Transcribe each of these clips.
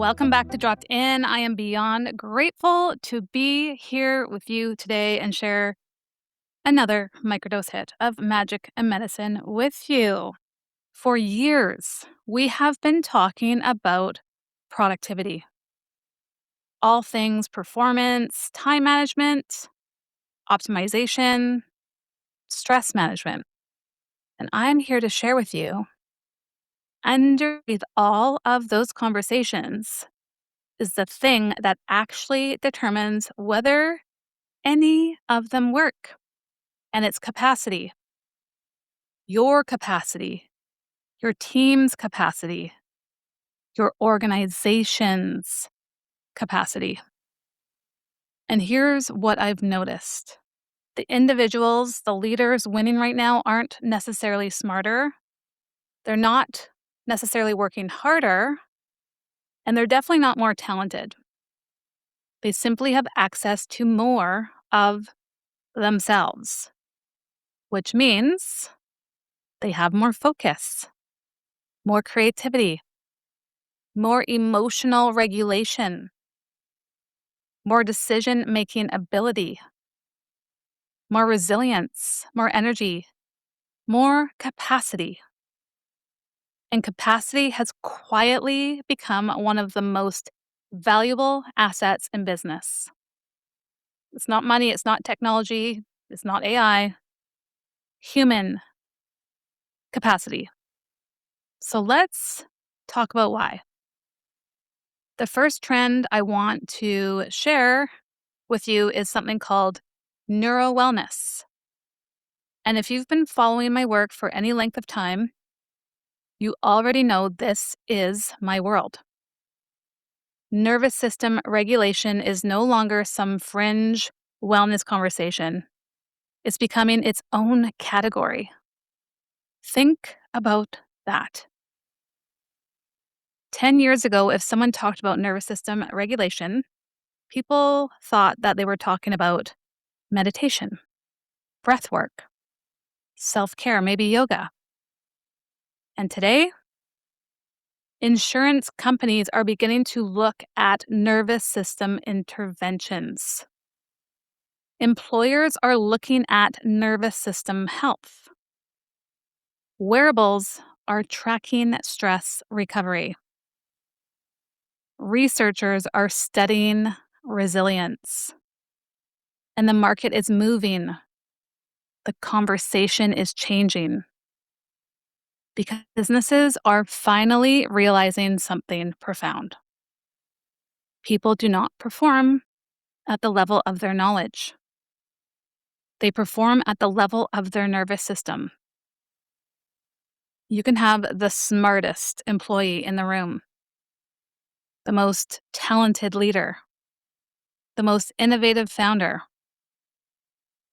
Welcome back to Dropped In. I am beyond grateful to be here with you today and share another microdose hit of magic and medicine with you. For years, we have been talking about productivity, all things performance, time management, optimization, stress management. And I'm here to share with you, underneath all of those conversations, is the thing that actually determines whether any of them work, and it's capacity. Your capacity, your team's capacity, your organization's capacity. And here's what I've noticed: the individuals, the leaders winning right now aren't necessarily smarter. They're not necessarily working harder, and they're definitely not more talented. They simply have access to more of themselves, which means they have more focus, more creativity, more emotional regulation, more decision making ability, more resilience, more energy, more capacity. And capacity has quietly become one of the most valuable assets in business. It's not money, it's not technology, it's not AI, human capacity. So let's talk about why. The first trend I want to share with you is something called neuro wellness. And if you've been following my work for any length of time, you already know this is my world. Nervous system regulation is no longer some fringe wellness conversation. It's becoming its own category. Think about that. 10 years ago, if someone talked about nervous system regulation, people thought that they were talking about meditation, breath work, self care, maybe yoga. And today, insurance companies are beginning to look at nervous system interventions. Employers are looking at nervous system health. Wearables are tracking stress recovery. Researchers are studying resilience. And the market is moving. The conversation is changing because businesses are finally realizing something profound. People do not perform at the level of their knowledge. They perform at the level of their nervous system. You can have the smartest employee in the room, the most talented leader, the most innovative founder,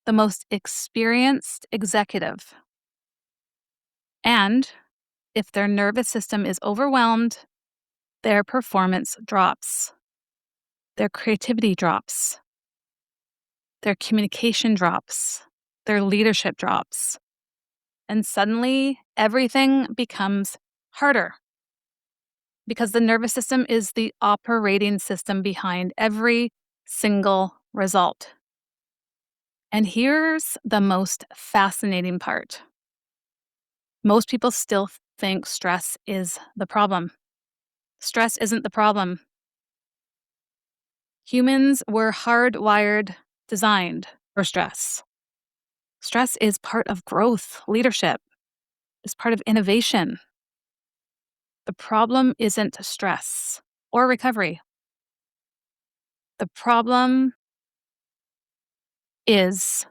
the most experienced executive. And if their nervous system is overwhelmed, their performance drops, their creativity drops, their communication drops, their leadership drops. And suddenly, everything becomes harder because the nervous system is the operating system behind every single result. And here's the most fascinating part: most people still think stress is the problem. Stress isn't the problem. Humans were hardwired, designed for stress. Stress is part of growth, leadership, is part of innovation. The problem isn't stress or recovery. The problem is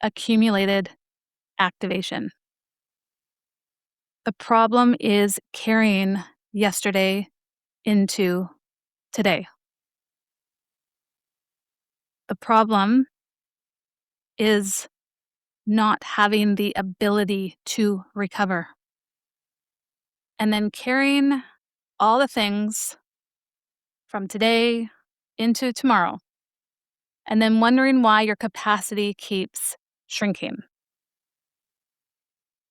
accumulated activation. The problem is carrying yesterday into today. The problem is not having the ability to recover. And then carrying all the things from today into tomorrow. And then wondering why your capacity keeps shrinking.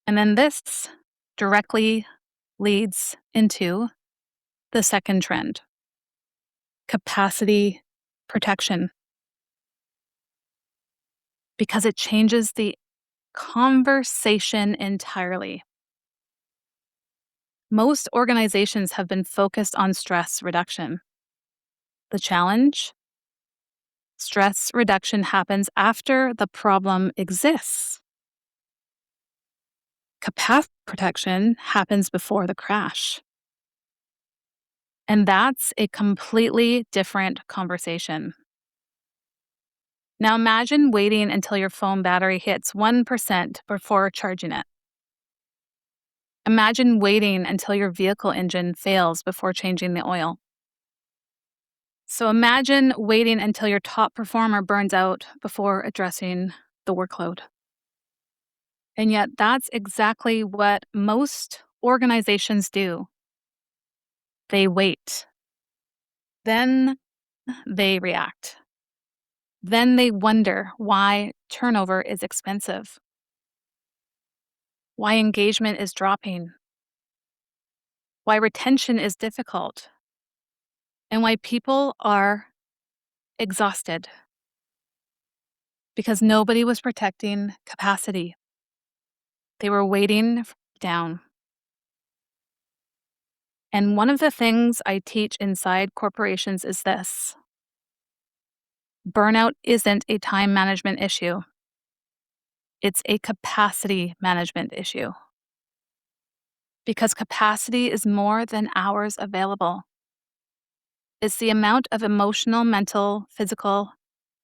And then this directly leads into the second trend, capacity protection, because it changes the conversation entirely. Most organizations have been focused on stress reduction. The challenge? Stress reduction happens after the problem exists. Capacity protection happens before the crash. And that's a completely different conversation. Now imagine waiting until your phone battery hits 1% before charging it. Imagine waiting until your vehicle engine fails before changing the oil. So imagine waiting until your top performer burns out before addressing the workload. And yet, that's exactly what most organizations do. They wait. Then they react. Then they wonder why turnover is expensive, why engagement is dropping, why retention is difficult, and why people are exhausted because nobody was protecting capacity. They were waiting down. And one of the things I teach inside corporations is this: burnout isn't a time management issue, it's a capacity management issue. Because capacity is more than hours available. It's the amount of emotional, mental, physical,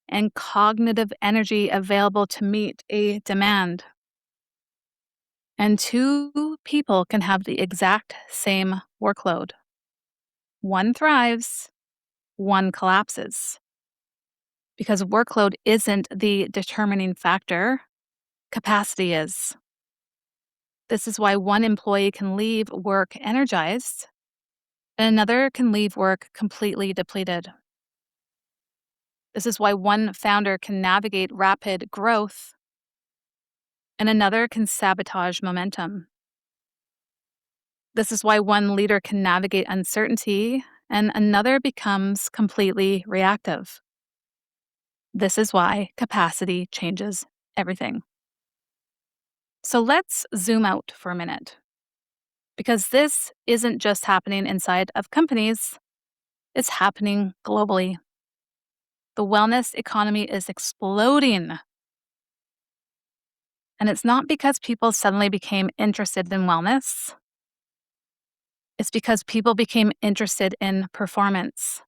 and cognitive energy available to meet a demand. And two people can have the exact same workload. One thrives, one collapses. Because workload isn't the determining factor, capacity is. This is why one employee can leave work energized and another can leave work completely depleted. This is why one founder can navigate rapid growth and another can sabotage momentum. This is why one leader can navigate uncertainty and another becomes completely reactive. This is why capacity changes everything. So let's zoom out for a minute, because this isn't just happening inside of companies, it's happening globally. The wellness economy is exploding. And it's not because people suddenly became interested in wellness. It's because people became interested in performance.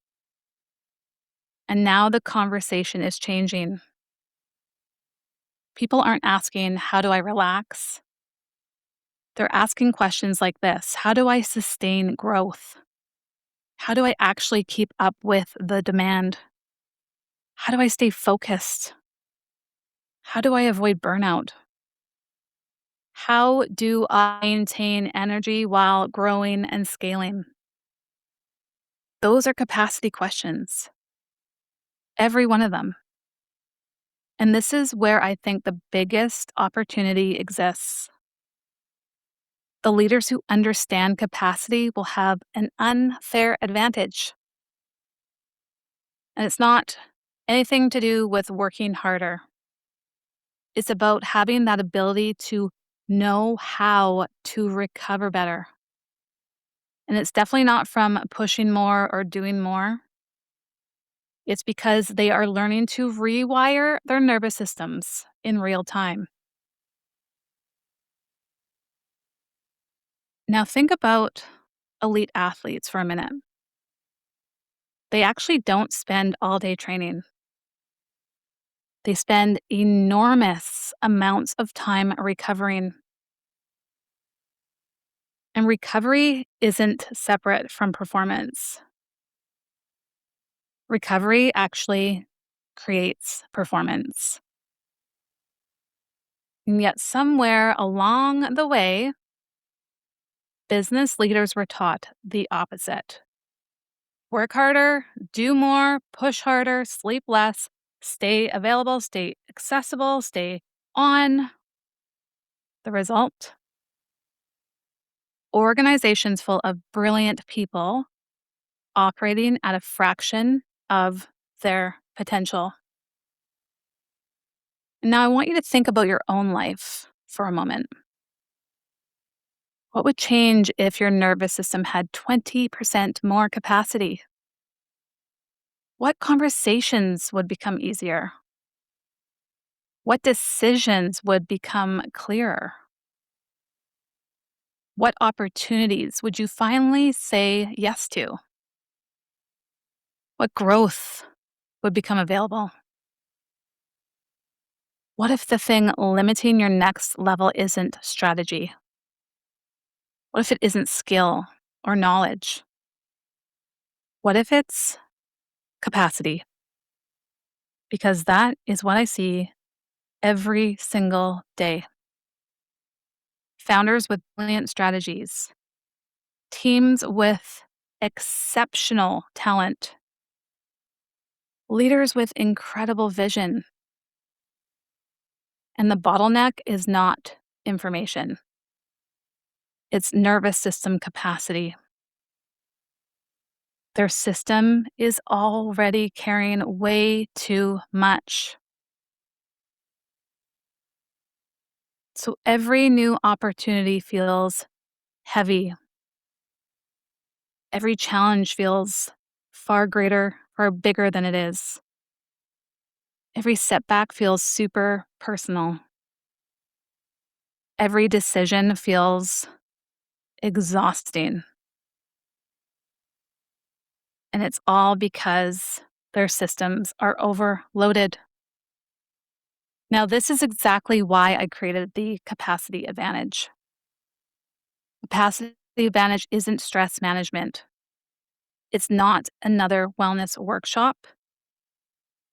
And now the conversation is changing. People aren't asking, how do I relax? They're asking questions like this: how do I sustain growth? How do I actually keep up with the demand? How do I stay focused? How do I avoid burnout? How do I maintain energy while growing and scaling? Those are capacity questions, every one of them. And this is where I think the biggest opportunity exists. The leaders who understand capacity will have an unfair advantage. And it's not anything to do with working harder. It's about having that ability to know how to recover better. And it's definitely not from pushing more or doing more. It's because they are learning to rewire their nervous systems in real time. Now, think about elite athletes for a minute. They actually don't spend all day training, they spend enormous amounts of time recovering. And recovery isn't separate from performance. Recovery actually creates performance. And yet, somewhere along the way, business leaders were taught the opposite: work harder, do more, push harder, sleep less, stay available, stay accessible, stay on. The result? organizations full of brilliant people operating at a fraction of their potential. Now, I want you to think about your own life for a moment. What would change if your nervous system had 20% more capacity? What conversations would become easier? What decisions would become clearer? What opportunities would you finally say yes to? What growth would become available? What if the thing limiting your next level isn't strategy? What if it isn't skill or knowledge? What if it's capacity? Because that is what I see every single day. Founders with brilliant strategies, teams with exceptional talent, leaders with incredible vision. And the bottleneck is not information, it's nervous system capacity. Their system is already carrying way too much. So every new opportunity feels heavy. Every challenge feels far greater, far bigger than it is. Every setback feels super personal. Every decision feels exhausting. And it's all because their systems are overloaded. Now, this is exactly why I created the capacity advantage. Capacity advantage isn't stress management. It's not another wellness workshop.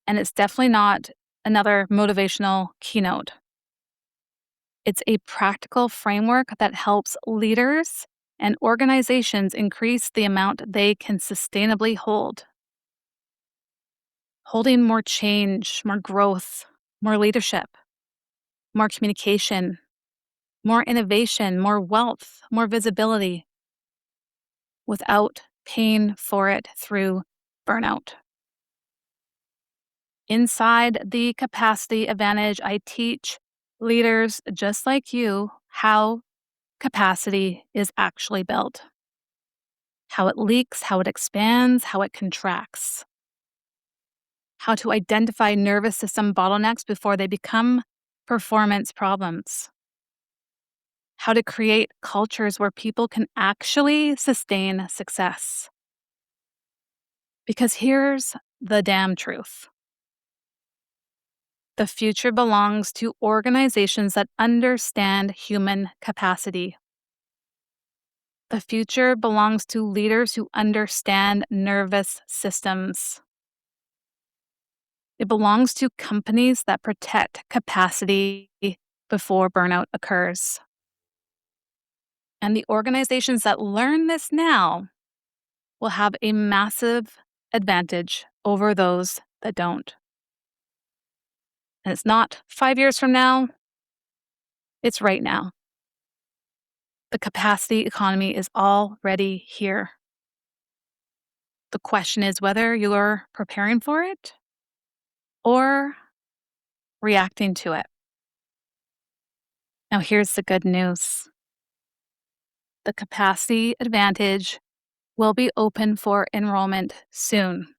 And it's definitely not another motivational keynote. It's a practical framework that helps leaders and organizations increase the amount they can sustainably hold. Holding more change, more growth, more leadership, more communication, more innovation, more wealth, more visibility without paying for it through burnout. Inside the capacity advantage, I teach leaders just like you how capacity is actually built, how it leaks, how it expands, how it contracts, how to identify nervous system bottlenecks before they become performance problems, how to create cultures where people can actually sustain success. Because here's the damn truth: the future belongs to organizations that understand human capacity. The future belongs to leaders who understand nervous systems. It belongs to companies that protect capacity before burnout occurs. And the organizations that learn this now will have a massive advantage over those that don't. And it's not 5 years from now, it's right now. The capacity economy is already here. The question is whether you're preparing for it or reacting to it. Now, here's the good news: the capacity advantage will be open for enrollment soon.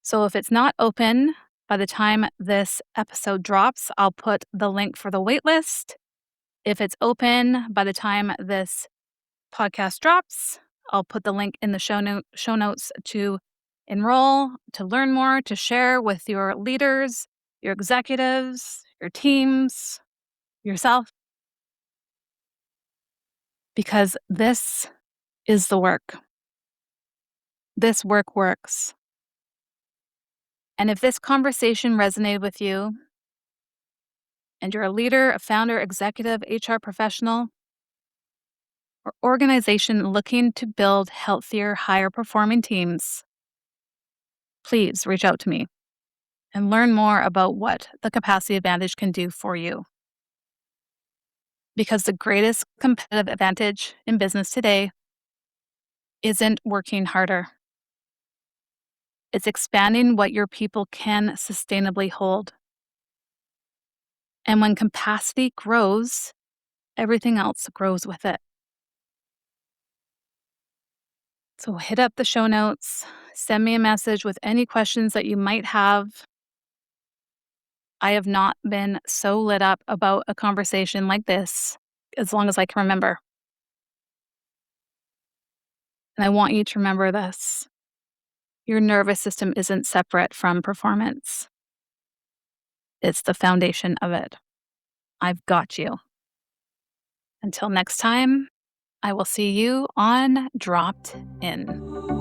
So, if it's not open by the time this episode drops, I'll put the link for the waitlist. If it's open by the time this podcast drops, I'll put the link in the show notes to enroll, to learn more, to share with your leaders, your executives, your teams, yourself, because this is the work. This work works. And if this conversation resonated with you and you're a leader, a founder, executive, HR professional, or organization looking to build healthier, higher performing teams, please reach out to me and learn more about what the capacity advantage can do for you. because the greatest competitive advantage in business today isn't working harder. It's expanding what your people can sustainably hold. And when capacity grows, everything else grows with it. So hit up the show notes, send me a message with any questions that you might have. I have not been so lit up about a conversation like this as long as I can remember. And I want you to remember this: your nervous system isn't separate from performance, it's the foundation of it. I've got you. Until next time, I will see you on Dropped In.